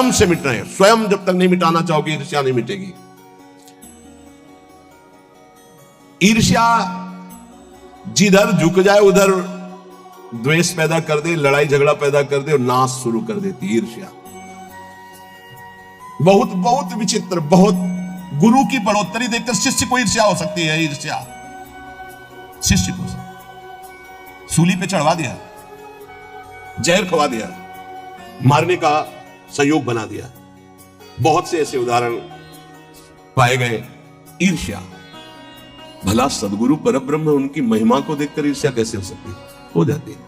स्वयं से मिट रहे हैं। स्वयं जब तक नहीं मिटाना चाहोगे ईर्ष्या नहीं मिटेगी। ईर्ष्या जिधर झुक जाए उधर द्वेष पैदा कर दे, लड़ाई झगड़ा पैदा कर दे और नाश शुरू कर देती ईर्ष्या। बहुत बहुत विचित्र, बहुत गुरु की बढ़ोतरी देखकर शिष्य को ईर्ष्या हो सकती है। ईर्ष्या शिष्य को सूली पे चढ़वा दिया, जहर खवा दिया, मारने का संयोग बना दिया। बहुत से ऐसे उदाहरण पाए गए। ईर्ष्या, भला सदगुरु परब्रह्म उनकी महिमा को देखकर ईर्ष्या कैसे हो सकती है? हो जाती है।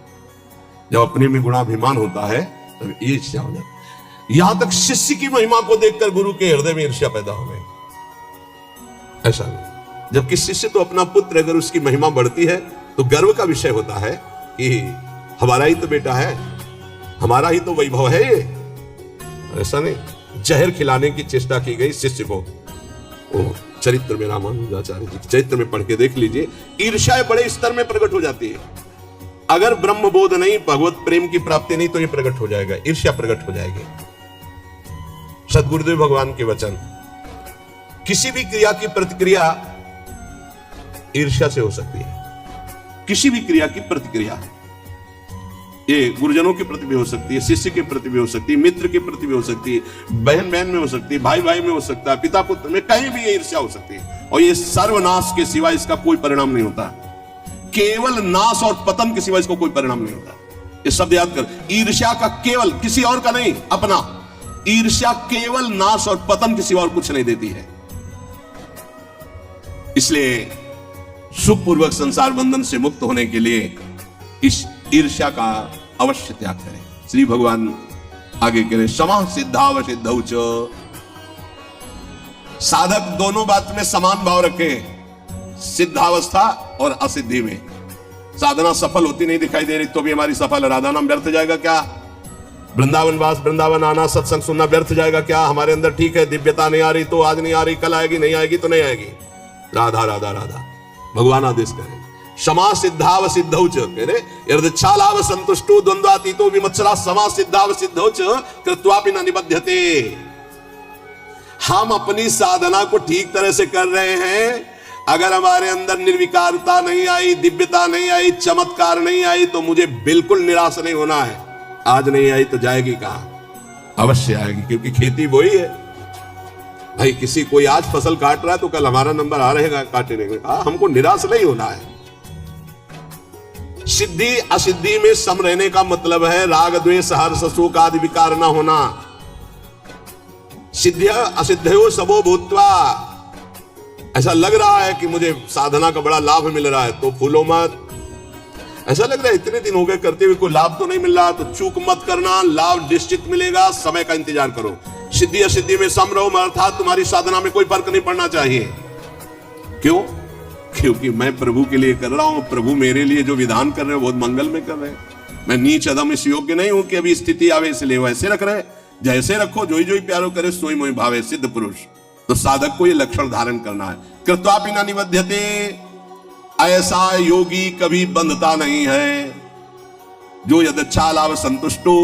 जब अपने में गुणाभिमान होता है तब ईर्ष्या हो जाती है। यहां तक शिष्य की महिमा को देखकर गुरु के हृदय में ईर्ष्या पैदा हो गई। ऐसा नहीं, जबकि शिष्य तो अपना पुत्र, अगर उसकी महिमा बढ़ती है तो गर्व का विषय होता है कि हमारा ही तो बेटा है, हमारा ही तो वैभव है ये। ऐसा नहीं, जहर खिलाने की चेष्टा की गई शिष्य को। चरित्र में, रामानुजाचार्य जी चरित्र में पढ़ के देख लीजिए, ईर्ष्या बड़े स्तर में प्रकट हो जाती है। अगर ब्रह्म बोध नहीं, भगवत प्रेम की प्राप्ति नहीं, तो ये प्रकट हो जाएगा, ईर्ष्या प्रकट हो जाएगी। सदगुरुदेव भगवान के वचन, किसी भी क्रिया की प्रतिक्रिया ईर्ष्या से हो सकती है। किसी भी क्रिया की प्रतिक्रिया, ये गुरुजनों के प्रति भी हो सकती है, शिष्य के प्रति भी हो सकती है, मित्र के प्रति भी हो सकती है, बहन बहन में हो सकती है, भाई भाई में हो सकता है, पिता पुत्र में, कहीं भी ये ईर्ष्या हो सकती है। और ये सर्वनाश के सिवा इसका कोई परिणाम नहीं होता। केवल नाश और पतन के सिवा इसको कोई परिणाम नहीं होता। ये शब्द याद कर, ईर्ष्या का केवल, किसी और का नहीं, अपना। ईर्ष्या केवल नाश और पतन के सिवा और कुछ नहीं देती है। इसलिए सुखपूर्वक संसार बंधन से मुक्त होने के लिए इस ईर्ष्या का अवश्य त्याग करें। श्री भगवान आगे कह रहे, क्षमा सिद्धाव सिद्धौ च। साधक दोनों बात में समान भाव रखे, सिद्धावस्था और असिद्धि में। साधना सफल होती नहीं दिखाई दे रही तो भी हमारी सफल, राधा नाम व्यर्थ जाएगा क्या? वृंदावन वास, वृंदावन आना, सत्संग सुनना व्यर्थ जाएगा क्या? हमारे अंदर ठीक है, दिव्यता नहीं आ रही तो आज नहीं आ रही, कल आएगी, नहीं आएगी तो नहीं आएगी। राधा राधा राधा, भगवान आदेश करें। क्षमा सिद्धाव सिद्धौ च, कह रहे यदच्छालाभ संतुष्टो द्वंद्वातीतो विमत्सरा समा सिद्धाव सिद्धौ च कृत्वापि न निबध्यते। हम अपनी साधना को ठीक तरह से कर रहे हैं, अगर हमारे अंदर निर्विकारता नहीं आई, दिव्यता नहीं आई, चमत्कार नहीं आई, तो मुझे बिल्कुल निराश नहीं होना है। आज नहीं आई तो जाएगी कहां? अवश्य आएगी, क्योंकि खेती वही है भाई। किसी कोई आज फसल काट रहा है तो कल हमारा नंबर आ रहेगा काटने का। हमको निराश नहीं होना है। सिद्धि असिद्धि में सम रहने का मतलब है राग द्वेष हर्ष शोक आदि विकार ना होना। सिद्ध असिद्धयो सबो भूत्वा। ऐसा लग रहा है कि मुझे साधना का बड़ा लाभ मिल रहा है तो फूलो मत। ऐसा लग रहा है इतने दिन हो गए करते हुए कोई लाभ तो नहीं मिल रहा, तो चूक मत करना, लाभ निश्चित मिलेगा, समय का इंतजार करो। सिद्धि असिद्धि में सम रहो, अर्थात तुम्हारी साधना में कोई फर्क नहीं पड़ना चाहिए। क्यों? क्योंकि मैं प्रभु के लिए कर रहा हूं, प्रभु मेरे लिए जो विधान कर रहे हैं बहुत मंगल में कर रहे हैं। मैं नीच अदम इस योग्य नहीं हूं कि अभी स्थिति आवे इसलिए वैसे रख रहे। जैसे रखो, जोई जोई प्यारो करे सोई मोई भावे, सिद्ध पुरुष। तो साधक को ये लक्षण धारण करना है। कृत्वापि न निबध्यते, ऐसा योगी कभी बंधता नहीं है। जो यदच्छा लाभ संतुष्टो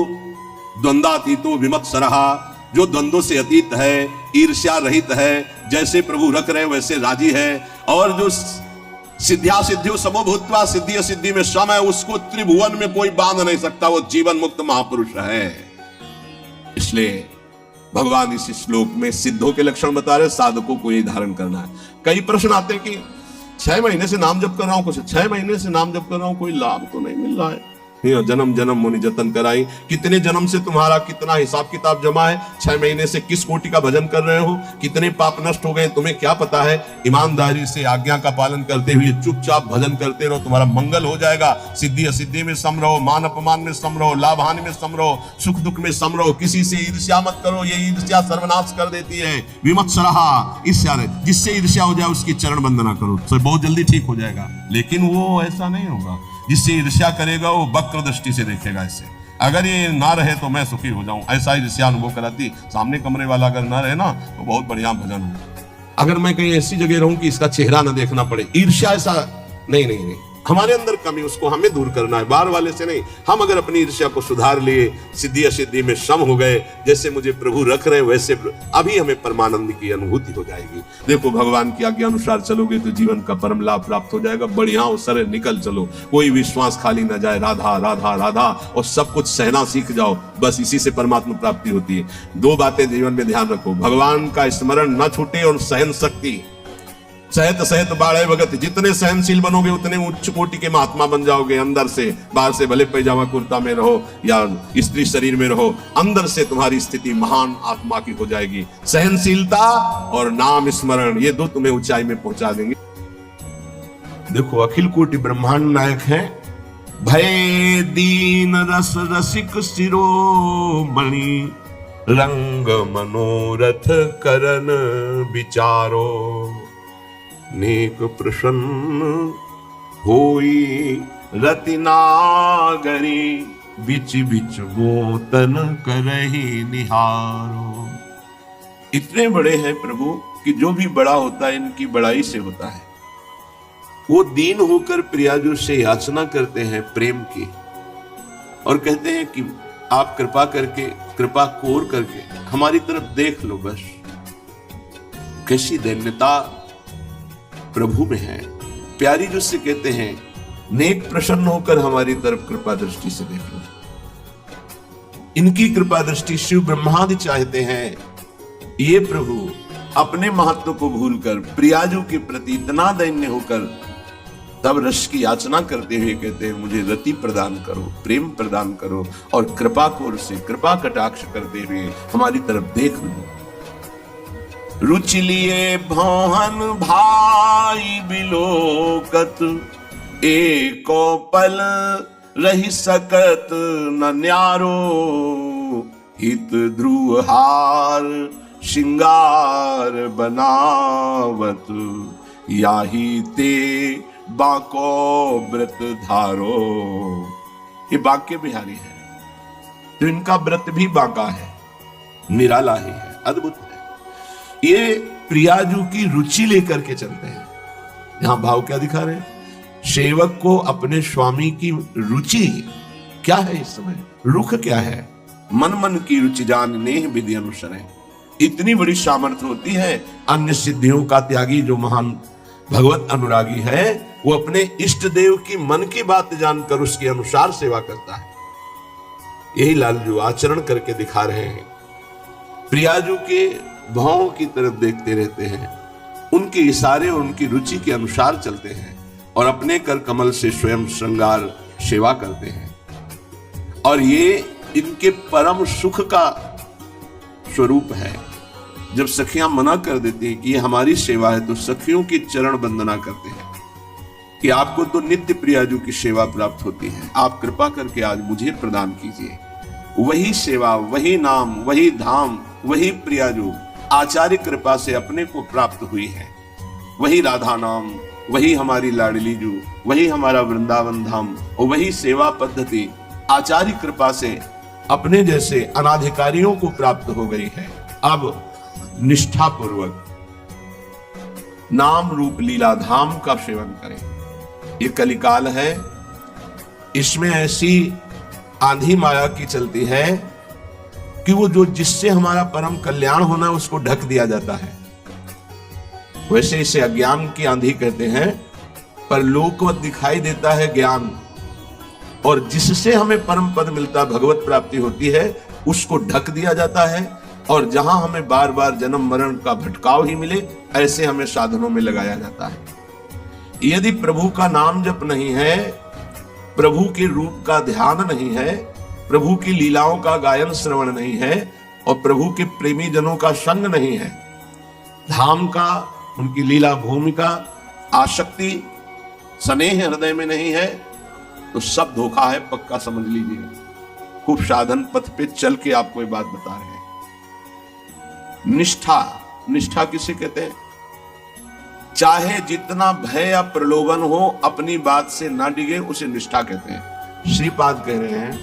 द्वंद्वातीतो विमत्सरः, जो द्वंद्वों से अतीत है, ईर्ष्या रहित है, जैसे प्रभु रख रहे वैसे राजी है। और जो सिद्ध्या सिद्धियों समो भूत्वा, सिद्धि असिद्धि में सम है, उसको त्रिभुवन में कोई बांध नहीं सकता, वो जीवन मुक्त महापुरुष है। इसलिए भगवान इस श्लोक में सिद्धों के लक्षण बता रहे, साधकों को ये धारण करना है। कई प्रश्न आते हैं कि 6 महीने से नाम जप कर रहा हूं, कुछ 6 महीने से नाम जप कर रहा हूं, कोई लाभ तो नहीं मिल रहा है। जन्म जन्म मुनि जतन कराई, कितने जन्म से तुम्हारा कितना हिसाब किताब जमा है, 6 महीने से किस कोटि का भजन कर रहे हो, कितने पाप नष्ट हो गए, तुम्हें क्या पता है। ईमानदारी से आज्ञा का पालन करते हुए चुपचाप भजन करते रहो, तुम्हारा मंगल हो जाएगा। सिद्धि असिद्धि में सम रहो, मान अपमान में सम रहो, लाभ हानि में सम रहो, सुख दुख में सम रहो। किसी से ईर्ष्या मत करो, ये ईर्ष्या सर्वनाश कर देती है। विमत्सरः, ईर्ष्या, जिससे ईर्ष्या हो जाए उसकी चरण वंदना करो, तो बहुत जल्दी ठीक हो जाएगा। लेकिन वो ऐसा नहीं होगा। जिससे ईर्ष्या करेगा वो वक्र दृष्टि से देखेगा इसे। अगर ये ना रहे तो मैं सुखी हो जाऊं, ऐसा ईर्ष्या अनुभव कराती। सामने कमरे वाला अगर ना रहे ना तो बहुत बढ़िया भजन हो। अगर मैं कहीं ऐसी जगह रहूं कि इसका चेहरा ना देखना पड़े, ईर्ष्या ऐसा नहीं नहीं नहीं, हमारे अंदर कमी, उसको हमें दूर करना है, बाहर वाले से नहीं। हम अगर अपनी ईर्ष्या को सुधार लिए, सिद्धि असिद्धि में सम हो गए, जैसे मुझे प्रभु रख रहे हैं वैसे अभी हमें परमानंद की अनुभूति हो जाएगी। देखो, भगवान की आज्ञा अनुसार चलोगे तो जीवन का परम लाभ प्राप्त हो जाएगा। बढ़िया हो, सरल निकल चलो, कोई विश्वास खाली ना जाए, राधा राधा राधा, और सब कुछ सहना सीख जाओ। बस इसी से परमात्मा प्राप्ति होती है। दो बातें जीवन में ध्यान रखो, भगवान का स्मरण न छूटे और सहन शक्ति। सहत सहत बाढ़े भगत, जितने सहनशील बनोगे उतने उच्च कोटि के महात्मा बन जाओगे। अंदर से, बाहर से भले पैजामा कुर्ता में रहो या स्त्री शरीर में रहो, अंदर से तुम्हारी स्थिति महान आत्मा की हो जाएगी। सहनशीलता और नाम स्मरण, ये दो तुम्हें ऊंचाई में पहुंचा देंगे। देखो, अखिल कोटि ब्रह्मांड नायक है। भय दीन रस रसिक शिरोमणि, रंग मनोरथ करन विचारो। नेक प्रसन्न होई रति नागरी, बिच बिच गोतन करही निहारो। इतने बड़े हैं प्रभु कि जो भी बड़ा होता है इनकी बड़ाई से होता है। वो दीन होकर प्रियाजू से याचना करते हैं प्रेम की, और कहते हैं कि आप कृपा करके, कृपा कोर करके हमारी तरफ देख लो। बस कैसी दैन्यता प्रभु में है। प्यारी जो से कहते हैं, नेक प्रसन्न होकर हमारी तरफ कृपा दृष्टि से देख लो। इनकी कृपा दृष्टि शिव ब्रह्मादि चाहते हैं। ये प्रभु अपने महत्व को भूलकर प्रियाजू के प्रति इतना दैन्य होकर तब रस की याचना करते हुए कहते हैं, मुझे रति प्रदान करो, प्रेम प्रदान करो, और कृपा कोर से कृपा कटाक्ष करते हुए हमारी तरफ देख लो। रुचि लिए भौहन भाई बिलोकत, एको पल रही सकत न न्यारो। हित ध्रुवहार श्रृंगार बनावत, याही ते बांको व्रत धारो। ये बांके बिहारी है, तो इनका व्रत भी बांका है, निराला ही है, अद्भुत है। ये प्रियाजू की रुचि लेकर के चलते हैं। यहां भाव क्या दिखा रहे हैं? सेवक को अपने स्वामी की रुचि क्या है, इस समय रुख क्या है? मन मन की रुचि जान नेह विधि अनुसरे। इतनी बड़ी सामर्थ्य होती है। अन्य सिद्धियों का त्यागी जो महान भगवत अनुरागी है, वो अपने इष्ट देव की मन की बात जानकर उसके अनुसार सेवा करता है। यही लालजू आचरण करके दिखा रहे हैं। प्रियाजू के भावों की तरफ देखते रहते हैं, उनके इशारे और उनकी रुचि के अनुसार चलते हैं, और अपने कर कमल से स्वयं श्रृंगार सेवा करते हैं। और ये इनके परम सुख का स्वरूप है। जब सखियां मना कर देती हैं कि ये हमारी सेवा है, तो सखियों की चरण वंदना करते हैं कि आपको तो नित्य प्रियाजू की सेवा प्राप्त होती है, आप कृपा करके आज मुझे प्रदान कीजिए। वही सेवा, वही नाम, वही धाम, वही प्रियाजू आचार्य कृपा से अपने को प्राप्त हुई है। वही राधा नाम, वही हमारी लाडली जू, वही हमारा वृंदावन धाम, और वही सेवा पद्धति आचार्य कृपा से अपने जैसे अनाधिकारियों को प्राप्त हो गई है। अब निष्ठा पूर्वक नाम रूप लीला धाम का सेवन करें। ये कलिकाल है, इसमें ऐसी आंधी माया की चलती है कि वो जो जिससे हमारा परम कल्याण होना है उसको ढक दिया जाता है। वैसे इसे अज्ञान की आंधी कहते हैं, पर लोकवत दिखाई देता है ज्ञान, और जिससे हमें परम पद मिलता, भगवत प्राप्ति होती है, उसको ढक दिया जाता है। और जहां हमें बार बार जन्म मरण का भटकाव ही मिले, ऐसे हमें साधनों में लगाया जाता है। यदि प्रभु का नाम जप नहीं है, प्रभु के रूप का ध्यान नहीं है, प्रभु की लीलाओं का गायन श्रवण नहीं है, और प्रभु के प्रेमी जनों का संग नहीं है, धाम का, उनकी लीला भूमि का आसक्ति स्नेह हृदय में नहीं है, तो सब धोखा है, पक्का समझ लीजिए। खूब साधन पथ पे चल के आपको ये बात बता रहे हैं। निष्ठा, निष्ठा किसे कहते हैं? चाहे जितना भय या प्रलोभन हो, अपनी बात से ना डिगे, उसे निष्ठा कहते हैं। श्रीपाद कह रहे हैं,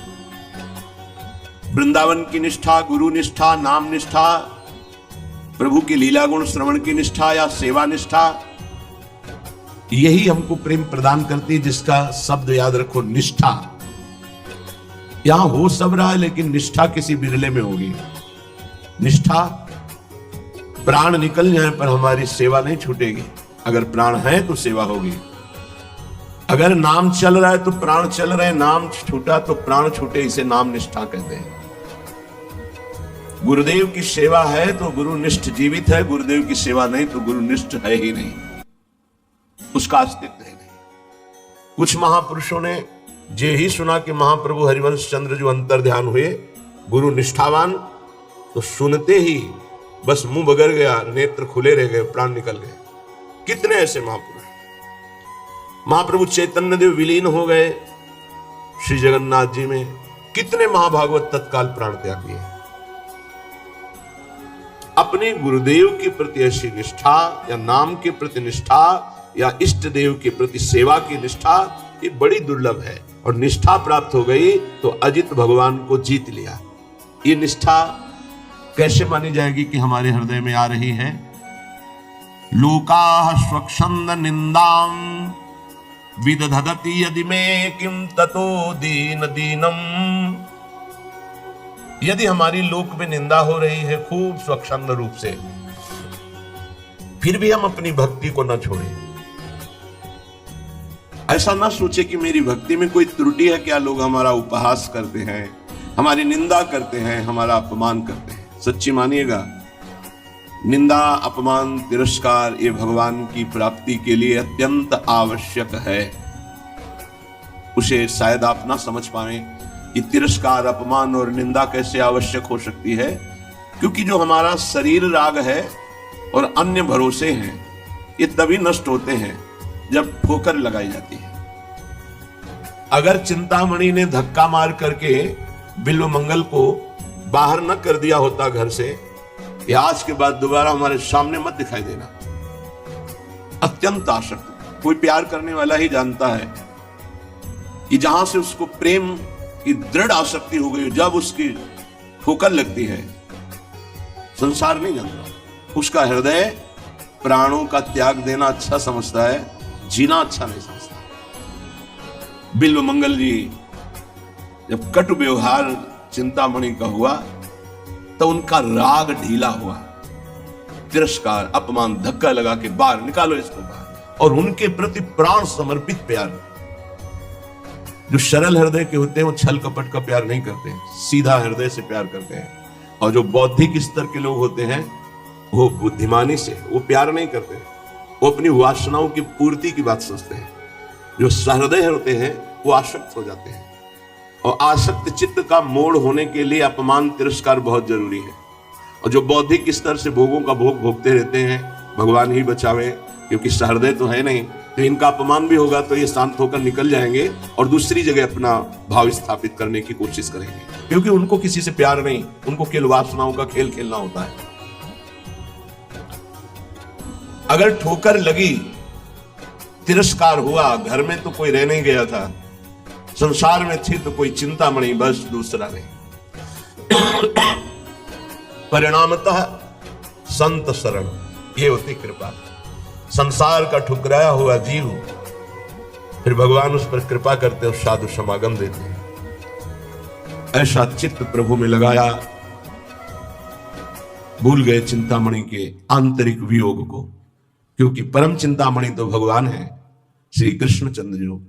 वृंदावन की निष्ठा, गुरु निष्ठा, नाम निष्ठा, प्रभु की लीला गुण श्रवण की निष्ठा या सेवा निष्ठा, यही हमको प्रेम प्रदान करती है, जिसका शब्द याद रखो, निष्ठा। यहां हो सब रहा है, लेकिन निष्ठा किसी बिरले में होगी। निष्ठा, प्राण निकल जाए पर हमारी सेवा नहीं छूटेगी। अगर प्राण है तो सेवा होगी। अगर नाम चल रहा है तो प्राण चल रहे, नाम छूटा तो प्राण छूटे, इसे नाम निष्ठा कहते हैं। गुरुदेव की सेवा है तो गुरुनिष्ठ जीवित है, गुरुदेव की सेवा नहीं तो गुरुनिष्ठ है ही नहीं, उसका अस्तित्व है नहीं। कुछ महापुरुषों ने जे ही सुना कि महाप्रभु हरिवंश चंद्र जो अंतर ध्यान हुए गुरु निष्ठावान, तो सुनते ही बस मुंह बगर गया, नेत्र खुले रह गए, प्राण निकल गए। कितने ऐसे महापुरुष। महाप्रभु चैतन्य देव विलीन हो गए श्री जगन्नाथ जी में, कितने महाभागवत तत्काल प्राण त्याग दिए। अपने गुरुदेव के प्रति ऐसी निष्ठा, या नाम के प्रति निष्ठा, या इष्ट देव के प्रति सेवा की निष्ठा, ये बड़ी दुर्लभ है। और निष्ठा प्राप्त हो गई तो अजित भगवान को जीत लिया। ये निष्ठा कैसे मानी जाएगी कि हमारे हृदय में आ रही है? लोकाः स्वच्छंद निंदाम विदधति यदि में किम ततो दीन दीनम। यदि हमारी लोक में निंदा हो रही है खूब स्वच्छंद रूप से, फिर भी हम अपनी भक्ति को न छोड़ें। ऐसा ना सोचे कि मेरी भक्ति में कोई त्रुटि है क्या। लोग हमारा उपहास करते हैं, हमारी निंदा करते हैं, हमारा अपमान करते हैं। सच्ची मानिएगा, निंदा, अपमान, तिरस्कार ये भगवान की प्राप्ति के लिए अत्यंत आवश्यक है। उसे शायद आप ना समझ पाए कि तिरस्कार, अपमान और निंदा कैसे आवश्यक हो सकती है, क्योंकि जो हमारा शरीर राग है और अन्य भरोसे हैं, ये तभी नष्ट होते हैं जब ठोकर लगाई जाती है। अगर चिंतामणि ने धक्का मार करके बिल्व मंगल को बाहर न कर दिया होता घर से, या आज के बाद दोबारा हमारे सामने मत दिखाई देना। अत्यंत आसक्त, कोई प्यार करने वाला ही जानता है कि जहां से उसको प्रेम की दृढ़ आसक्ति हो गई, जब उसकी ठोकर लगती है, संसार नहीं जानता। उसका हृदय प्राणों का त्याग देना अच्छा समझता है, जीना अच्छा नहीं समझता। बिल्व मंगल जी जब कटु व्यवहार चिंतामणि का हुआ तो उनका राग ढीला हुआ। तिरस्कार, अपमान, धक्का लगा के बाहर निकालो इसको बाहर। और उनके प्रति प्राण समर्पित प्यार। जो सरल हृदय के होते हैं वो छल कपट का प्यार नहीं करते, सीधा हृदय से प्यार करते हैं। और जो बौद्धिक स्तर के लोग होते हैं वो बुद्धिमानी से वो प्यार नहीं करते, वो अपनी वासनाओं की पूर्ति की बात सोचते हैं। जो सहृदय होते हैं वो आसक्त हो जाते हैं। और आसक्त चित्त का मोड़ होने के लिए अपमान, तिरस्कार बहुत जरूरी है। और जो बौद्धिक स्तर से भोगों का भोग भोगते रहते हैं, भगवान ही बचावे, क्योंकि सहृदय तो है नहीं, तो इनका अपमान भी होगा तो ये शांत होकर निकल जाएंगे और दूसरी जगह अपना भाव स्थापित करने की कोशिश करेंगे, क्योंकि उनको किसी से प्यार नहीं, उनको केवल वासनाओं का खेल खेलना होता है। अगर ठोकर लगी, तिरस्कार हुआ, घर में तो कोई रह नहीं गया था, संसार में थी तो कोई चिंतामणि, बस दूसरा नहीं। परिणामतः संत शरण, ये होती कृपा। संसार का ठुकराया हुआ जीव, फिर भगवान उस पर कृपा करते और साधु समागम देते हैं। ऐसा चित्त प्रभु में लगाया, भूल गए चिंतामणि के आंतरिक वियोग को, क्योंकि परम चिंतामणि तो भगवान है, श्री कृष्णचंद्र जी।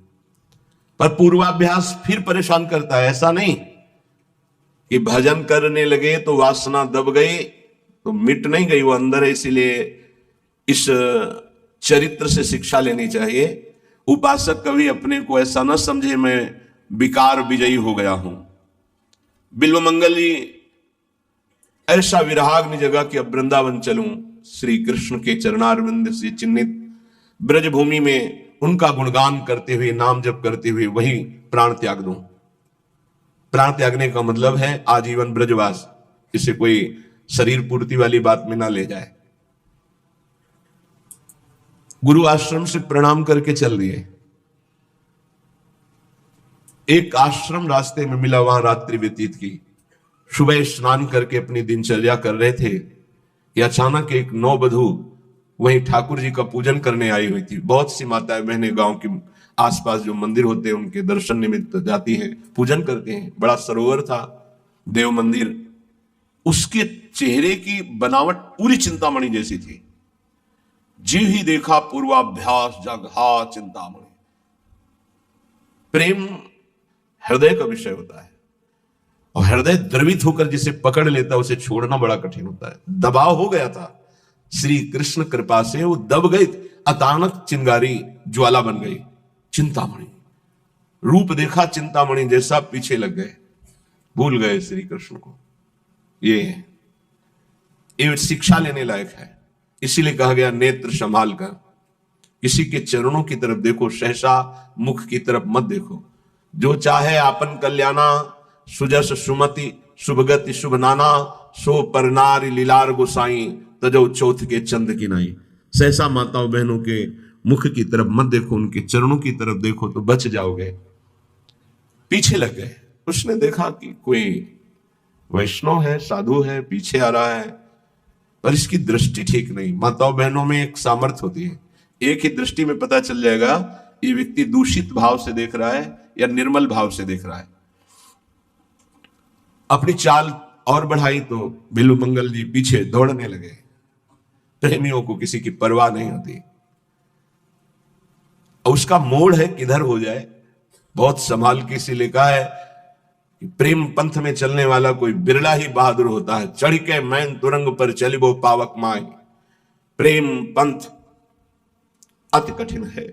पर पूर्वाभ्यास फिर परेशान करता है। ऐसा नहीं कि भजन करने लगे तो वासना दब गई तो मिट नहीं गई, वो अंदर है। इसीलिए इस चरित्र से शिक्षा लेनी चाहिए। उपासक कभी अपने को ऐसा न समझे मैं विकार विजयी हो गया हूं। बिल्व मंगल जी ऐसा विराग्नि जगह कि अब वृंदावन चलूं, श्री कृष्ण के चरणारविंद से चिन्हित ब्रजभूमि में उनका गुणगान करते हुए, नाम जप करते हुए वहीं प्राण त्याग दूं। प्राण त्यागने का मतलब है आजीवन ब्रजवास। इसे कोई शरीर पूर्ति वाली बात में ना ले जाए। गुरु आश्रम से प्रणाम करके चल दिए। एक आश्रम रास्ते में मिला, वहां रात्रि व्यतीत की। सुबह स्नान करके अपनी दिनचर्या कर रहे थे कि अचानक एक नववधू वहीं ठाकुर जी का पूजन करने आई हुई थी। बहुत सी माताएं बहनें गांव के आसपास जो मंदिर होते हैं उनके दर्शन निमित्त जाती हैं, पूजन करते हैं। बड़ा सरोवर था, देव मंदिर, उसके चेहरे की बनावट पूरी चिंतामणि जैसी थी। जी ही देखा पूर्वाभ्यास जगहा चिंतामणि। प्रेम हृदय का विषय होता है और हृदय द्रवित होकर जिसे पकड़ लेता है उसे छोड़ना बड़ा कठिन होता है। दबाव हो गया था, श्री कृष्ण कृपा से वो दब गई, अचानक चिंगारी ज्वाला बन गई। चिंतामणि रूप देखा चिंतामणि जैसा, पीछे लग गए, भूल गए श्री कृष्ण को। ये शिक्षा लेने लायक है। इसीलिए कहा गया नेत्र संभाल कर, किसी के चरणों की तरफ देखो, सहसा मुख की तरफ मत देखो। जो चाहे आपन कल्याणा, सुजस सुमति शुभगति शुभ नाना, सो परनारी लीलार गोसाई, तजो चौथ के चंद की नाई। सहसा माताओं बहनों के मुख की तरफ मत देखो, उनके चरणों की तरफ देखो तो बच जाओगे। पीछे लग गए। उसने देखा कि कोई वैष्णव है, साधु है, पीछे आ रहा है, पर इसकी दृष्टि ठीक नहीं। माताओं बहनों में एक सामर्थ्य होती है, एक ही दृष्टि में पता चल जाएगा ये व्यक्ति दूषित भाव से देख रहा है या निर्मल भाव से देख रहा है। अपनी चाल और बढ़ाई तो बिल्लू मंगल जी पीछे दौड़ने लगे। प्रेमियों को किसी की परवाह नहीं होती, और उसका मोड़ है किधर हो जाए। बहुत संभाल के इसे लिखा है कि प्रेम पंथ में चलने वाला कोई बिरला ही बहादुर होता है। चढ़ के मैन तुरंग पर चलिबो पावक माई। प्रेम पंथ अति कठिन है,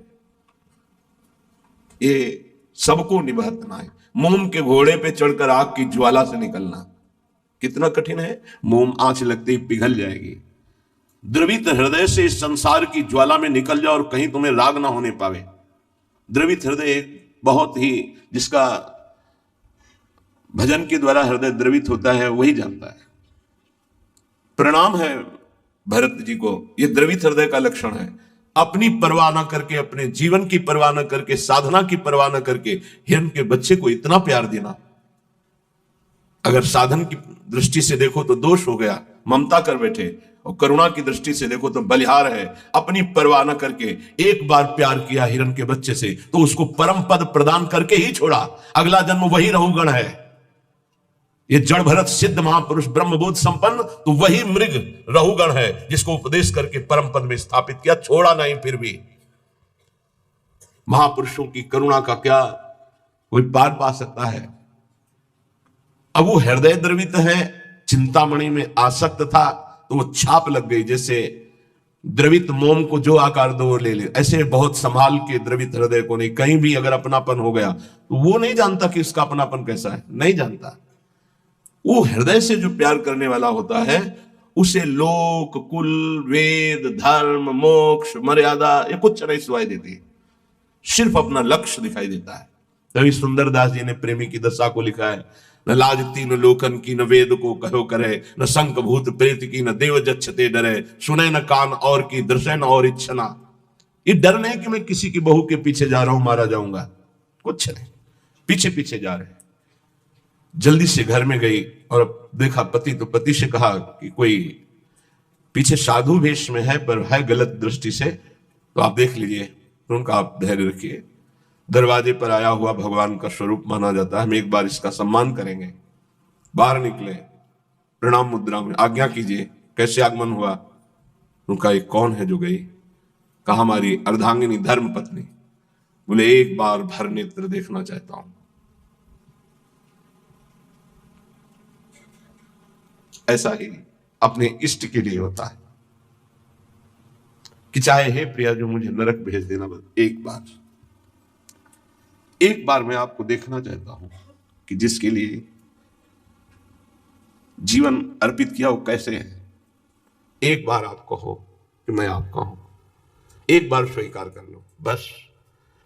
ये सबको निभाना है। मोम के घोड़े पे चढ़कर आग की ज्वाला से निकलना कितना कठिन है। मोम आंच लगते ही पिघल जाएगी। द्रवित हृदय से इस संसार की ज्वाला में निकल जाओ और कहीं तुम्हें राग ना होने पावे। द्रवित हृदय बहुत ही, जिसका भजन के द्वारा हृदय द्रवित होता है वही जानता है। प्रणाम है भरत जी को, यह द्रवित हृदय का लक्षण है। अपनी परवाह ना करके, अपने जीवन की परवाह ना करके, साधना की परवाह ना करके हिरण के बच्चे को इतना प्यार देना। अगर साधन की दृष्टि से देखो तो दोष हो गया, ममता कर बैठे, और करुणा की दृष्टि से देखो तो बलिहार है। अपनी परवाह न करके एक बार प्यार किया हिरण के बच्चे से तो उसको परम पद प्रदान करके ही छोड़ा। अगला जन्म वही रहुगण है। ये जड़ भरत सिद्ध महापुरुष ब्रह्मबोध संपन्न तो वही मृग रहुगण है जिसको उपदेश करके परम पद में स्थापित किया, छोड़ा नहीं। फिर भी महापुरुषों की करुणा का क्या कोई पार पा सकता है। अब वो हृदय द्रवित है, चिंतामणि में आसक्त था तो वो छाप लग गई। जैसे द्रवित मोम को जो आकार दो वो ले ले, ऐसे बहुत संभाल के द्रवित हृदय को नहीं। कहीं भी अगर अपनापन हो गया तो वो नहीं जानता कि इसका अपनापन कैसा है, नहीं जानता। वो हृदय से जो प्यार करने वाला होता है उसे लोक कुल वेद धर्म मोक्ष मर्यादा ये कुछ नहीं सुनाई देती, सिर्फ अपना लक्ष्य दिखाई देता है। तभी सुंदरदास जी ने प्रेमी की दशा को लिखा है, न लाज तीन लोकन की, न वेद को कहो करे, न शंख भूत प्रेत की, न देव जच्छते डरे, सुने न कान और की, दर्शे न और इच्छना। ये डर नहीं कि मैं किसी की बहू के पीछे जा रहा हूं मारा जाऊंगा, कुछ नहीं, पीछे पीछे जा रहे। जल्दी से घर में गई और देखा पति, तो पति से कहा कि कोई पीछे साधु वेश में है पर है गलत दृष्टि से, तो आप देख लीजिए। तो उनका आप धैर्य रखिए, दरवाजे पर आया हुआ भगवान का स्वरूप माना जाता है, हम एक बार इसका सम्मान करेंगे। बाहर निकले, प्रणाम मुद्रा में, आज्ञा कीजिए, कैसे आगमन हुआ? उनका एक कौन है जो गई? कहा हमारी अर्धांगिनी धर्म पत्नी। बोले एक बार भर नेत्र देखना चाहता हूं। ऐसा ही अपने इष्ट के लिए होता है कि चाहे हे प्रिया जो मुझे नरक भेज देना, बस एक बार मैं आपको देखना चाहता हूं कि जिसके लिए जीवन अर्पित किया वो कैसे है। एक बार आप कहो कि मैं आपका हूं, एक बार स्वीकार कर लो बस।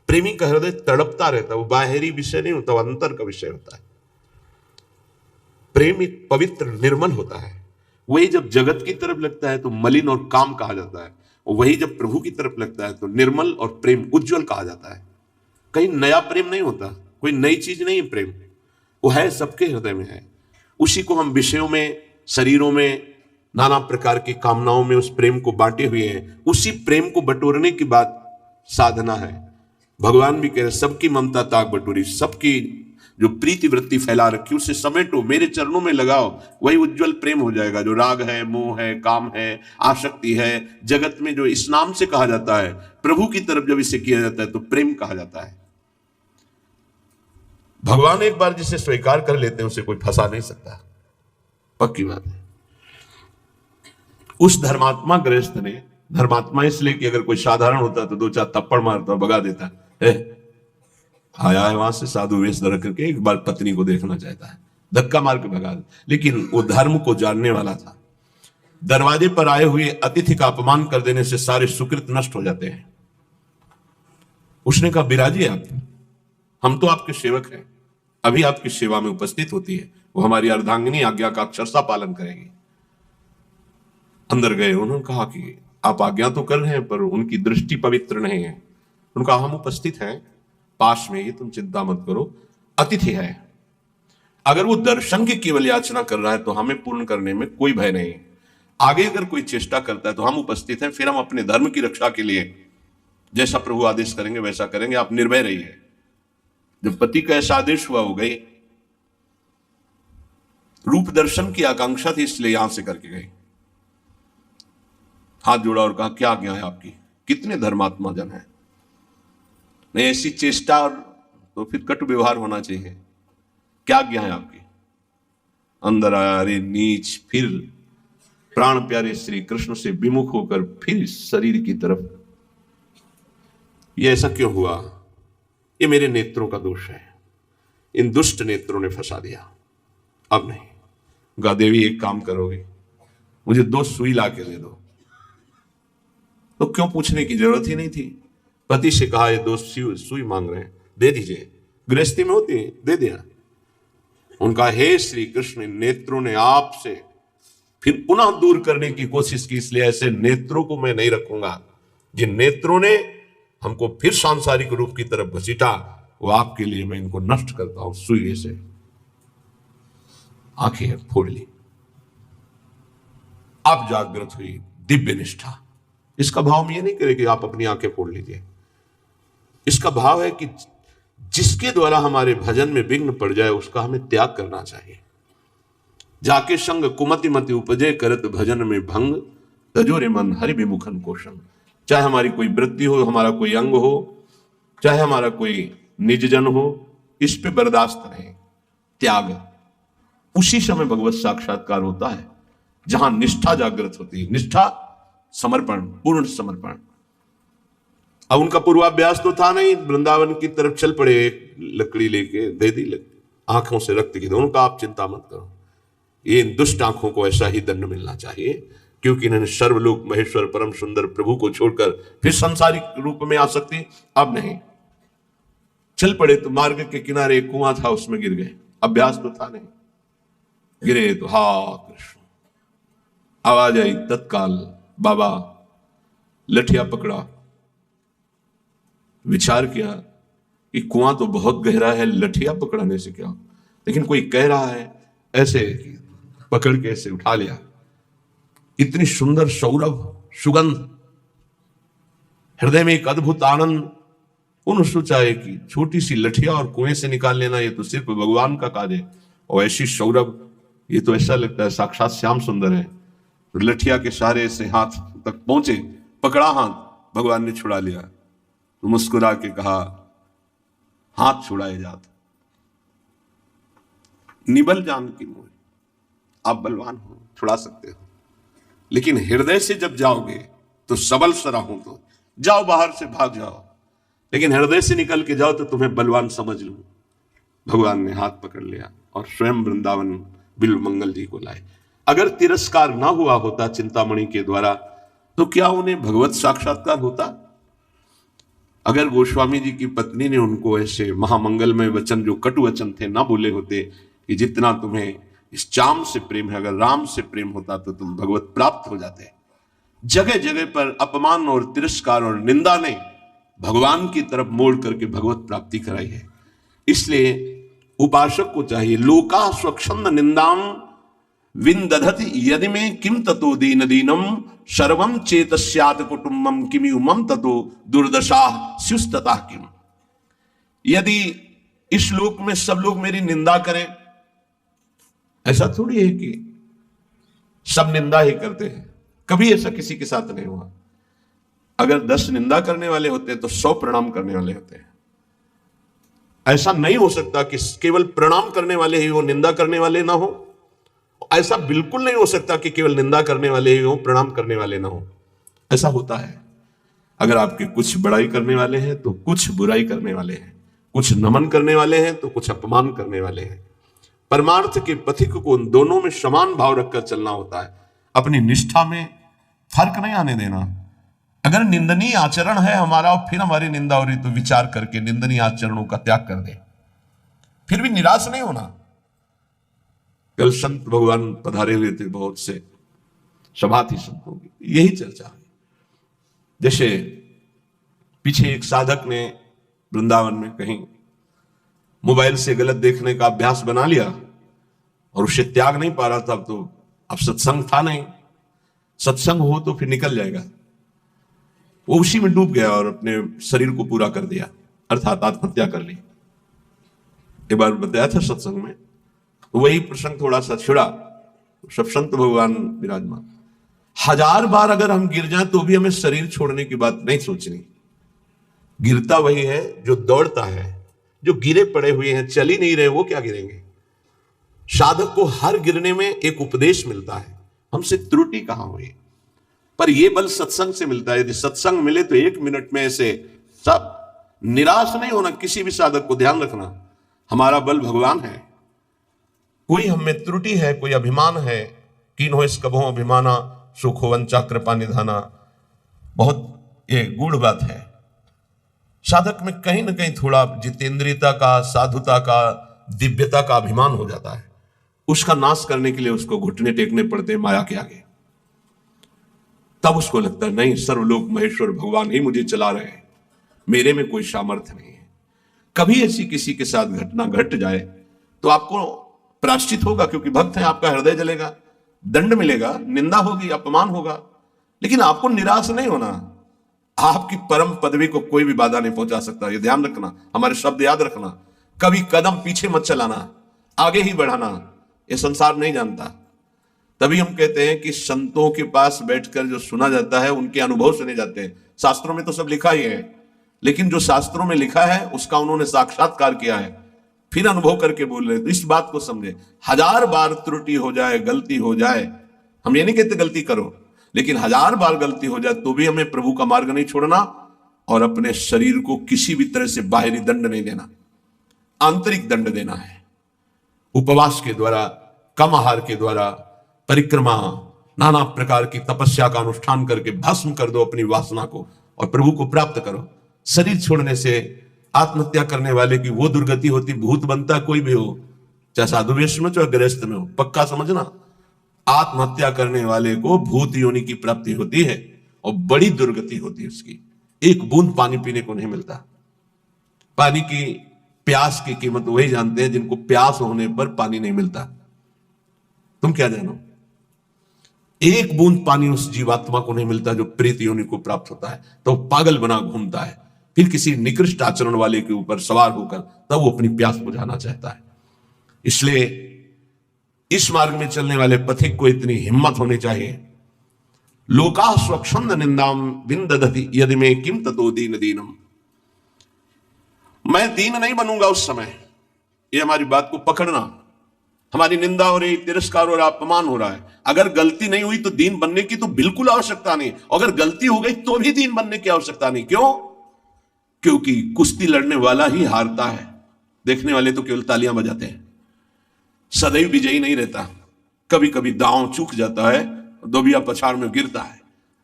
प्रेमी का हृदय तड़पता रहता है, वो बाहरी विषय नहीं होता, वो अंतर का विषय होता है। प्रेम एक पवित्र निर्मल होता है। वही जब जगत की तरफ लगता है तो मलिन और काम कहा जाता है, और वही जब प्रभु की तरफ लगता है तो निर्मल और प्रेम उज्जवल कहा जाता है। कहीं नया प्रेम नहीं होता, कोई नई चीज नहीं है प्रेम, वो है सबके हृदय में है। उसी को हम विषयों में, शरीरों में नाना प्रकार की कामनाओं में उस प्रेम को बांटे हुए हैं। उसी प्रेम को बटोरने की बात साधना है। भगवान भी कह रहे सबकी ममता ताक बटोरी, सबकी जो प्रीति वृत्ति फैला रखी उसे समेटो, मेरे चरणों में लगाओ, वही उज्जवल प्रेम हो जाएगा। जो राग है, मोह है, काम है, आसक्ति है, जगत में जो इस नाम से कहा जाता है, प्रभु की तरफ जब इसे किया जाता है तो प्रेम कहा जाता है। भगवान एक बार जिसे स्वीकार कर लेते हैं उसे कोई फंसा नहीं सकता, पक्की बात है। उस धर्मात्मा गृहस्थ ने, धर्मात्मा इसलिए कि अगर कोई साधारण होता तो 2-4 थप्पड़ मारता भगा देता, आया है वहां से साधु वेश धर करके एक बार पत्नी को देखना चाहता है, धक्का मार के भगा दे। लेकिन वो धर्म को जानने वाला था। दरवाजे पर आए हुए अतिथि का अपमान कर देने से सारे सुकृत नष्ट हो जाते हैं। उसने कहा बिराजिए आप, हम तो आपके सेवक हैं, अभी आपकी सेवा में उपस्थित होती है। वो हमारी अर्धांगिनी आज्ञा का अक्षरशः पालन करेगी। अंदर गए, उन्होंने कहा कि आप आज्ञा तो कर रहे हैं पर उनकी दृष्टि पवित्र नहीं है। उनका हम उपस्थित हैं पास में ही, तुम चिंता मत करो, अतिथि है। अगर वो दर्शन की केवल याचना कर रहा है तो हमें पूर्ण करने में कोई भय नहीं। आगे अगर कोई चेष्टा करता है तो हम उपस्थित हैं, फिर हम अपने धर्म की रक्षा के लिए जैसा प्रभु आदेश करेंगे वैसा करेंगे, आप निर्भय रहिए। जब पति का ऐसा आदेश हुआ, हो गई। रूप दर्शन की आकांक्षा थी इसलिए यहां से करके गई। हाथ जोड़ा और कहा क्या आज्ञा है आपकी? कितने धर्मात्मा जन है, नहीं ऐसी चेष्टा और तो फिर कटु व्यवहार होना चाहिए। क्या आज्ञा है आपकी? अंदर आया, अरे नीच, फिर प्राण प्यारे श्री कृष्ण से विमुख होकर फिर शरीर की तरफ। ये ऐसा क्यों हुआ? ये मेरे नेत्रों का दोष है, इन दुष्ट नेत्रों ने फंसा दिया। अब नहीं। गा देवी एक काम करोगे, मुझे 2 सुई ला के दे दो। तो क्यों पूछने की जरूरत ही नहीं थी। पति से कहा ये 2 सुई मांग रहे हैं, दे दीजिए। गृहस्थी में होती है, दे दिया। उनका हे श्री कृष्ण, नेत्रों ने आपसे फिर पुनः दूर करने की कोशिश की, इसलिए ऐसे नेत्रों को मैं नहीं रखूंगा। जिन नेत्रों ने हमको फिर सांसारिक रूप की तरफ घसीटा, वो आपके लिए मैं इनको नष्ट करता हूं। सुई से आंखें फोड़ ली। अब जागृत हुई दिव्य निष्ठा। इसका भाव हम ये नहीं करें कि आप अपनी आंखें फोड़ लीजिए। इसका भाव है कि जिसके द्वारा हमारे भजन में विघ्न पड़ जाए उसका हमें त्याग करना चाहिए। जाके संग कुमति मति उपजे, करत भजन में भंग, तजोरे मन हरि विमुखन कोशन। चाहे हमारी कोई वृत्ति हो, हमारा कोई अंग हो, चाहे हमारा कोई निज जन हो, इस पे बर्दाश्त नहीं, त्याग। उसी समय भगवत साक्षात्कार होता है जहां निष्ठा जागृत होती है। निष्ठा, समर्पण, पूर्ण समर्पण। अब उनका पूर्वाभ्यास तो था नहीं, वृंदावन की तरफ चल पड़े, एक लकड़ी लेके दे दी, आंखों से रक्त की। दोनों का आप चिंता मत करो, ये इन दुष्ट आंखों को ऐसा ही दंड मिलना चाहिए, क्योंकि इन्होंने सर्वलोक महेश्वर परम सुंदर प्रभु को छोड़कर फिर सांसारिक रूप में आ सकती, अब नहीं। चल पड़े तो मार्ग के किनारे एक कुआं था, उसमें गिर गए। अभ्यास तो था नहीं, गिरे तो हा कृष्ण आवाज आई। तत्काल बाबा लठिया पकड़ा, विचार किया कि कुआं तो बहुत गहरा है, लठिया पकड़ने से क्या, लेकिन कोई कह रहा है, ऐसे पकड़ के ऐसे उठा लिया। इतनी सुंदर सौरभ सुगंध, हृदय में एक अद्भुत आनंद। उन्होंने सोचा है कि छोटी सी लठिया और कुएं से निकाल लेना ये तो सिर्फ भगवान का कार्य है, और ऐसी सौरभ, ये तो ऐसा लगता है साक्षात श्याम सुंदर है। तो लठिया के सहारे से हाथ तक पहुंचे, पकड़ा हाथ, भगवान ने छुड़ा लिया। तो मुस्कुरा के कहा हाथ छुड़ाए जात, निबल जान की मोह, आप बलवान हो, छुड़ा सकते हो, लेकिन हृदय से जब जाओगे तो सबल सरा हो, तो जाओ बाहर से भाग जाओ, लेकिन हृदय से निकल के जाओ तो तुम्हें बलवान समझ लूं। भगवान ने हाथ पकड़ लिया और स्वयं वृंदावन बिल्व मंगल जी को लाए। अगर तिरस्कार ना हुआ होता चिंतामणि के द्वारा तो क्या उन्हें भगवत साक्षात्कार होता? अगर गोस्वामी जी की पत्नी ने उनको ऐसे महामंगलमय वचन, जो कटु वचन थे, ना बोले होते कि जितना तुम्हें इस चाम से प्रेम है, अगर राम से प्रेम होता तो तुम भगवत प्राप्त हो जाते। जगह जगह पर अपमान और तिरस्कार और निंदा ने भगवान की तरफ मोड़ करके भगवत प्राप्ति कराई है। इसलिए उपासक को चाहिए, लोका स्वच्छंद निंदाम विन्दधति यदि में किम ततो दीन दीनम सर्वम चेतस्यात कुटुंबम किमि मम ततो दुर्दशा स्युस्तता किम। यदि इस लोक में सब लोग मेरी निंदा करें, ऐसा थोड़ी है कि सब निंदा ही करते हैं, कभी ऐसा किसी के साथ नहीं हुआ। अगर 10 निंदा करने वाले होते हैं तो 100 प्रणाम करने वाले होते हैं। ऐसा नहीं हो सकता कि केवल प्रणाम करने वाले ही हो, निंदा करने वाले ना हो। ऐसा बिल्कुल नहीं हो सकता कि केवल निंदा करने वाले ही हो, प्रणाम करने वाले ना हो। ऐसा होता है, अगर आपके कुछ बड़ाई करने वाले हैं तो कुछ बुराई करने वाले हैं, कुछ नमन करने वाले हैं तो कुछ अपमान करने वाले हैं। परमार्थ के पथिक को उन दोनों में समान भाव रखकर चलना होता है। अपनी निष्ठा में फर्क नहीं आने देना। अगर निंदनीय आचरण है हमारा और फिर हमारी निंदा हो रही तो विचार करके निंदनीय आचरणों का त्याग कर दे, फिर भी निराश नहीं होना। कल संत भगवान पधारे हुए थे, बहुत से सभा थी संतों की, यही चर्चा है। जैसे पीछे एक साधक ने वृंदावन में कहीं मोबाइल से गलत देखने का अभ्यास बना लिया और उसे त्याग नहीं पा रहा था। तो अब सत्संग था नहीं, सत्संग हो तो फिर निकल जाएगा। वो उसी में डूब गया और अपने शरीर को पूरा कर दिया, अर्थात आत्महत्या कर ली। एक बार बताया था सत्संग में, तो वही प्रसंग थोड़ा सा छिड़ा। सब संत भगवान विराजमान। 1000 बार अगर हम गिर जाएं तो भी हमें शरीर छोड़ने की बात नहीं सोचनी। गिरता वही है जो दौड़ता है, जो गिरे पड़े हुए हैं, चल ही नहीं रहे, वो क्या गिरेंगे। साधक को हर गिरने में एक उपदेश मिलता है, हमसे त्रुटि कहां हुई। पर यह बल सत्संग से मिलता है। यदि सत्संग मिले तो 1 मिनट में ऐसे सब निराश नहीं होना। किसी भी साधक को ध्यान रखना, हमारा बल भगवान है। कोई हमें त्रुटि है, कोई अभिमान है, कीन हो इस कभो अभिमाना सुखो वंचा कृपा निधाना, बहुत ये गूढ़ बात है। साधक में कहीं ना कहीं थोड़ा जितेंद्रियता का, साधुता का, दिव्यता का अभिमान हो जाता है। उसका नाश करने के लिए उसको घुटने टेकने पड़ते हैं माया के आगे। तब उसको लगता है नहीं, सर्वलोक महेश्वर भगवान ही मुझे चला रहे हैं, मेरे में कोई सामर्थ्य नहीं है। कभी ऐसी किसी के साथ घटना घट जाए तो आपको प्रायश्चित होगा, क्योंकि भक्त है, आपका हृदय जलेगा, दंड मिलेगा, निंदा होगी, अपमान होगा, लेकिन आपको निराश नहीं होना। आपकी परम पदवी को कोई भी बाधा नहीं पहुंचा सकता। ये ध्यान रखना, हमारे शब्द याद रखना। कभी कदम पीछे मत चलाना, आगे ही बढ़ाना। ये संसार नहीं जानता। तभी हम कहते हैं कि संतों के पास बैठकर जो सुना जाता है उनके अनुभव सुने जाते हैं। शास्त्रों में तो सब लिखा ही है, लेकिन जो शास्त्रों में लिखा है उसका उन्होंने साक्षात्कार किया है, फिर अनुभव करके बोल रहे हैं। तो इस बात को समझे। 1000 बार त्रुटि हो जाए, गलती हो जाए, हम ये नहीं कहते गलती करो, लेकिन 1000 बार गलती हो जाए तो भी हमें प्रभु का मार्ग नहीं छोड़ना और अपने शरीर को किसी भी तरह से बाहरी दंड नहीं देना, आंतरिक दंड देना है। उपवास के द्वारा, कम आहार के द्वारा, परिक्रमा, नाना प्रकार की तपस्या का अनुष्ठान करके भस्म कर दो अपनी वासना को और प्रभु को प्राप्त करो। शरीर छोड़ने से आत्महत्या करने वाले की वो दुर्गति होती, भूत बनता कोई भी हो, चाहे साधु वेश में चाहे गृहस्थ में हो। पक्का समझना, आत्महत्या करने वाले को भूत योनि की प्राप्ति होती है और बड़ी दुर्गति होती है उसकी। एक बूंद पानी पीने को नहीं मिलता। पानी की प्यास की कीमत वही जानते हैं जिनको प्यास होने पर पानी नहीं मिलता। तुम क्या जानो, एक बूंद पानी उस जीवात्मा को नहीं मिलता जो प्रेत योनि को प्राप्त होता है, तो पागल बना घूमता है। फिर किसी निकृष्ट आचरण वाले के ऊपर सवार होकर तब वो अपनी प्यास बुझाना चाहता है। इसलिए इस मार्ग में चलने वाले पथिक को इतनी हिम्मत होनी चाहिए। लोका स्वच्छंद निंदाम विंदधति यदि में किम ततो दीन दीनम। मैं दीन नहीं बनूंगा उस समय। ये हमारी बात को पकड़ना। हमारी निंदा हो रही, तिरस्कार हो रहा, अपमान हो रहा है, अगर गलती नहीं हुई तो दीन बनने की तो बिल्कुल आवश्यकता नहीं। अगर गलती हो गई तो भी दीन बनने की आवश्यकता नहीं। क्यों? क्योंकि कुश्ती लड़ने वाला ही हारता है, देखने वाले तो केवल तालियां बजाते हैं। सदैव विजयी नहीं रहता, कभी कभी दांव चूक जाता है, दोबिया पछाड़ में गिरता है।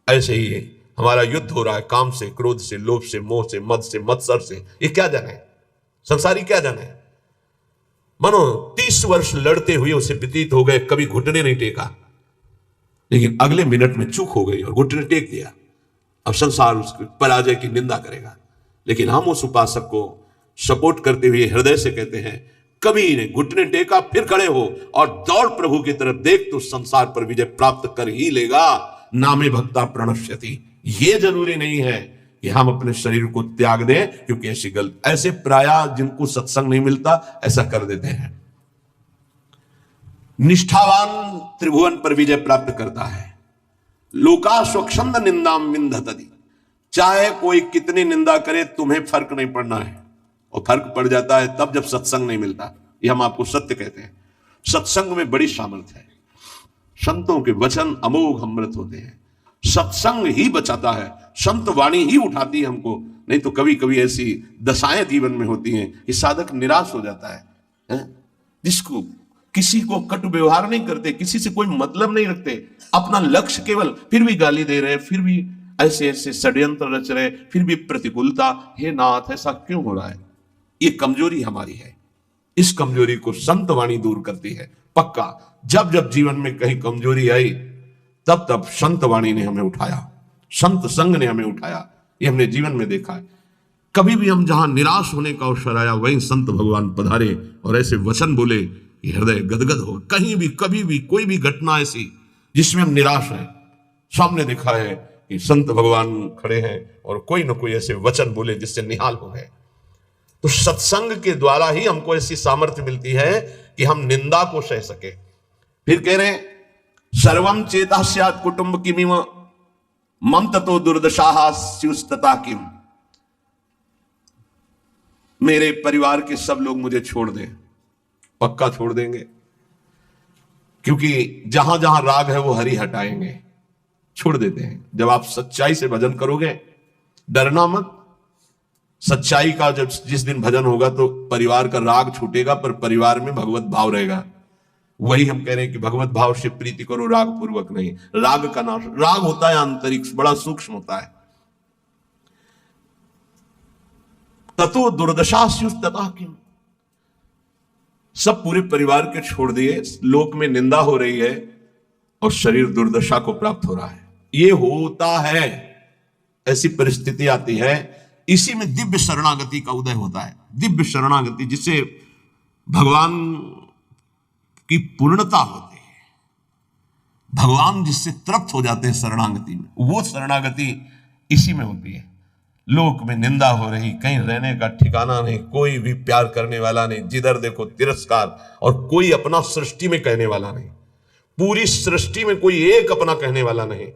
ऐसे ही है, हमारा युद्ध हो रहा है काम से, क्रोध से, लोभ से, मोह से, मद से, मत्सर से। ये क्या जाने, संसारी क्या जाने। मानो 30 वर्ष लड़ते हुए उसे व्यतीत हो गए, कभी घुटने नहीं टेका, लेकिन अगले मिनट में चूक हो गई और घुटने टेक दिया। अब संसार उसकी पराजय की निंदा करेगा, लेकिन हम उस उपासक को सपोर्ट करते हुए हृदय से कहते हैं, कभी ने घुटने टेका, फिर खड़े हो और दौड़ प्रभु की तरफ देख, तो संसार पर विजय प्राप्त कर ही लेगा। नामे भक्ता प्रणश्यति। ये जरूरी नहीं है कि हम अपने शरीर को त्याग दें, क्योंकि ऐसी गलत, ऐसे प्रायः जिनको सत्संग नहीं मिलता ऐसा कर देते हैं। निष्ठावान त्रिभुवन पर विजय प्राप्त करता है। लोका स्वच्छंद निंदाम विंधतति। चाहे कोई कितनी निंदा करे, तुम्हें फर्क नहीं पड़ना है, और फर्क पड़ जाता है तब जब सत्संग नहीं मिलता। यह हम आपको सत्य कहते हैं। सत्संग में बड़ी सामर्थ्य है। संतों के वचन अमोघ अमृत होते हैं। सत्संग ही बचाता है, संत वाणी ही उठाती है हमको। नहीं तो कभी कभी ऐसी दशाएं जीवन में होती हैं कि साधक निराश हो जाता है, जिसको किसी को कटु व्यवहार नहीं करते, किसी से कोई मतलब नहीं रखते, अपना लक्ष्य केवल, फिर भी गाली दे रहे, फिर भी ऐसे ऐसे षड्यंत्र रच रहे, फिर भी प्रतिकूलता। हे नाथ, ऐसा क्यों हो रहा है? ये कमजोरी हमारी है। इस कमजोरी को संत वाणी दूर करती है। पक्का जब जब जीवन में कहीं कमजोरी आई, तब तब संत वाणी ने हमें उठाया, संत संग ने हमें उठाया। ये हमने जीवन में देखा है। कभी भी हम जहां निराश होने का अवसर आया, वहीं संत भगवान पधारे और ऐसे वचन बोले कि हृदय गदगद हो। कहीं भी कभी भी कोई भी घटना ऐसी जिसमें हम निराश हैं, सामने देखा है कि संत भगवान खड़े हैं और कोई ना कोई ऐसे वचन बोले जिससे निहाल हो गए। तो सत्संग के द्वारा ही हमको ऐसी सामर्थ्य मिलती है कि हम निंदा को सह सके। फिर कह रहे हैं, सर्वम चेता स्यात् कुटुंब किमिव मम ततो दुर्दशाः स्युस्तता किम। मेरे परिवार के सब लोग मुझे छोड़ दें। पक्का छोड़ देंगे, क्योंकि जहां जहां राग है वो हरि हटाएंगे, छोड़ देते हैं। जब आप सच्चाई से भजन करोगे, डरना मत। सच्चाई का जब जिस दिन भजन होगा तो परिवार का राग छूटेगा, पर परिवार में भगवत भाव रहेगा। वही हम कह रहे हैं कि भगवत भाव से प्रीति करो, राग पूर्वक नहीं। राग का नाश, राग होता है आंतरिक, बड़ा सूक्ष्म होता है। ततो दुर्दशा स्युस्तता किम। सब पूरे परिवार के छोड़ दिए, लोक में निंदा हो रही है और शरीर दुर्दशा को प्राप्त हो रहा है। ये होता है, ऐसी परिस्थिति आती है। इसी में दिव्य शरणागति का उदय होता है। दिव्य शरणागति जिससे भगवान की पूर्णता होती है, भगवान जिससे तृप्त हो जाते हैं शरणागति में, वो शरणागति इसी में होती है। लोक में निंदा हो रही, कहीं रहने का ठिकाना नहीं, कोई भी प्यार करने वाला नहीं, जिधर देखो तिरस्कार, और कोई अपना सृष्टि में कहने वाला नहीं, पूरी सृष्टि में कोई एक अपना कहने वाला नहीं।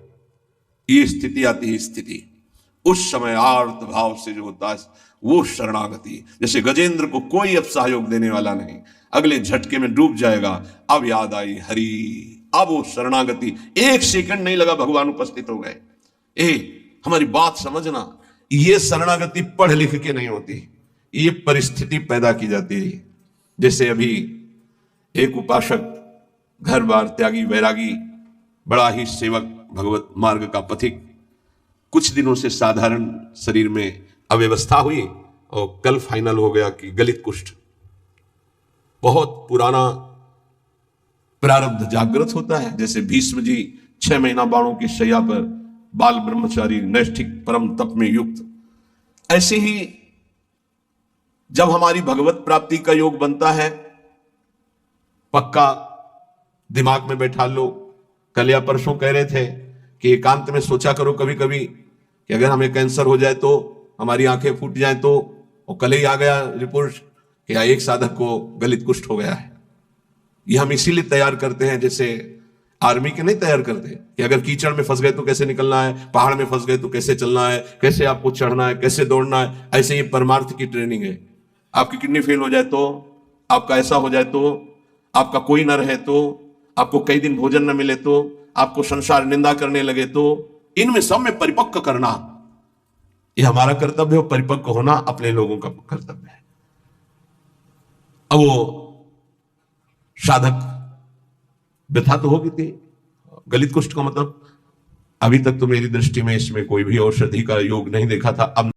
ये स्थिति आती है। स्थिति उस समय आर्त भाव से जो होता है वो शरणागति। जैसे गजेंद्र को कोई अब सहयोग देने वाला नहीं, अगले झटके में डूब जाएगा। अब याद आई हरि, अब वो शरणागति, एक सेकंड नहीं लगा, भगवान उपस्थित हो गए। हमारी बात समझना, ये शरणागति पढ़ लिख के नहीं होती, ये परिस्थिति पैदा की जाती है। जैसे अभी एक उपासक, घर बार त्यागी, वैरागी, बड़ा ही सेवक, भगवत मार्ग का पथिक, कुछ दिनों से साधारण शरीर में अव्यवस्था हुई और कल फाइनल हो गया कि गलित कुष्ठ। बहुत पुराना प्रारब्ध जागृत होता है। जैसे भीष्म जी 6 महीना बाणों की शैया पर, बाल ब्रह्मचारी, नैष्ठिक परम तप में युक्त। ऐसे ही जब हमारी भगवत प्राप्ति का योग बनता है, पक्का दिमाग में बैठा लो। कल या परसों कह रहे थे कि एकांत में सोचा करो कभी कभी कि अगर हमें कैंसर हो जाए तो, हमारी आंखें फूट जाए तो। और कल ही आ गया रिपोर्ट कि एक साधक को गलित कुष्ठ हो गया है। ये हम इसीलिए तैयार करते हैं, जैसे आर्मी के नहीं तैयार करते कि अगर कीचड़ में फंस गए तो कैसे निकलना है, पहाड़ में फंस गए तो कैसे चलना है, कैसे आपको चढ़ना है, कैसे दौड़ना है। ऐसे ही परमार्थ की ट्रेनिंग है। आपकी किडनी फेल हो जाए तो, आपका ऐसा हो जाए तो, आपका कोई न रहे तो, आपको कई दिन भोजन न मिले तो, आपको संसार निंदा करने लगे तो, इनमें सब में परिपक्व करना ये हमारा कर्तव्य है। परिपक्व होना अपने लोगों का कर्तव्य है। अब वो साधक व्यथा तो होगी थी। गलित कुष्ठ का मतलब अभी तक तो मेरी दृष्टि में इसमें कोई भी औषधि का योग नहीं देखा था। अब